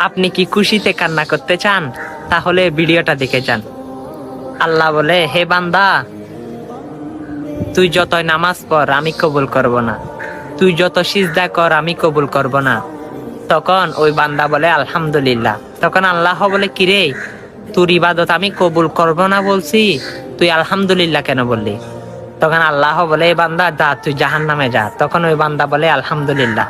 আপনি কি খুশিতে কান্না করতে চান? তাহলে ভিডিওটা দেখে যান। আল্লাহ বলে, হে বান্দা, তুই যতই নামাজ পড় আমি কবুল করব না, তুই যত সিজদা কর আমি কবুল করব না। তখন ওই বান্দা বলে আলহামদুলিল্লাহ। তখন আল্লাহ বলে, কিরে, তোর ইবাদত আমি কবুল করব না বলছি, তুই আলহামদুলিল্লাহ কেন বললি? তখন আল্লাহ বলে, এই বান্দা যা, তুই জাহান্নামে যা। তখন ওই বান্দা বলে আলহামদুলিল্লাহ।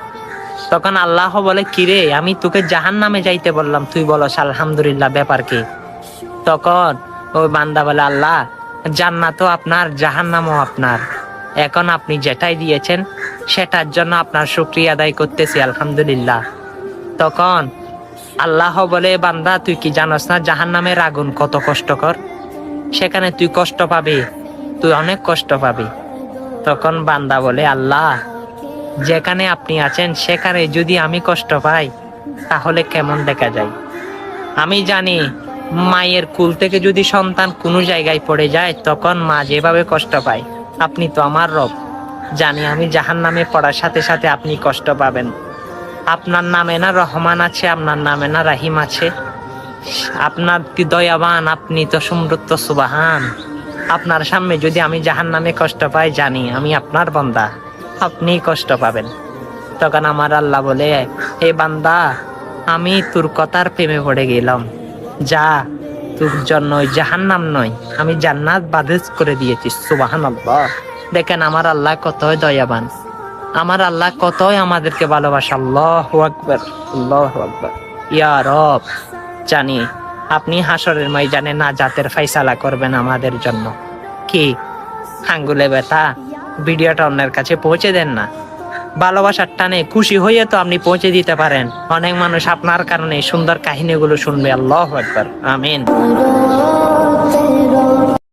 তখন আল্লাহ বলে, কিরে, আমি তোকে জাহান্নামে যাইতে বললাম, তুই বলস আলহামদুলিল্লাহ, ব্যাপার কি? তখন ওই বান্দা বলে, আল্লাহ, জান্নাতও আপনার, জাহান্নামও আপনার, এখন আপনি যেটাই দিয়েছেন সেটার জন্য আপনার শুকরিয়া আদায় করতেছি, আলহামদুলিল্লাহ। তখন আল্লাহ বলে, বান্দা, তুই কি জানোস না জাহান্নামের আগুন কত কষ্টকর? সেখানে তুই কষ্ট পাবি, তুই অনেক কষ্ট পাবি। তখন বান্দা বলে, আল্লাহ, যেখানে আপনি আছেন সেখানে যদি আমি কষ্ট পাই তাহলে কেমন দেখা যায়? আমি জানি মায়ের কুল থেকে যদি সন্তান কোনো জায়গায় পড়ে যায় তখন মা যেভাবে কষ্ট পায়, আপনি তো আমার রব, জানি আমি জাহান্নামে পড়ার সাথে সাথে আপনি কষ্ট পাবেন। আপনার নামে না রহমান আছে, আপনার নামে না রাহিম আছে? আপনার কি দয়াবান, আপনি তো সমৃদ্ধ, সুবহান। আপনার সামনে যদি আমি জাহান্নামে কষ্ট পাই, জানি আমি আপনার বান্দা, আপনি কষ্ট পাবেন। তখন আমার আল্লাহ বলে, হে বান্দা, আমি তোর কথার প্রেমে পড়ে গেলাম, যা, তোর জন্য জাহান্নাম নয়, আমি জান্নাত বাদেজ করে দিয়েছি। সুবহানাল্লাহ। দেখেন আমার আল্লাহ কতই দয়াবান, আমার আল্লাহ কতই আমাদেরকে ভালোবাসে। আল্লাহু আকবার, আল্লাহু আকবার। ইয়া রব, জানি আপনি হাসরের ময়দানে নাজাতের ফায়সালা করবেন আমাদের জন্য। কি আঙ্গুলে ব্যথা? ভিডিওটা অন্যের কাছে পৌঁছে দেন না, ভালোবাসার টানে খুশি হয়ে তো আপনি পৌঁছে দিতে পারেন। অনেক মানুষ আপনার কারণে সুন্দর কাহিনীগুলো শুনবে। আল্লাহু আকবার, আমিন।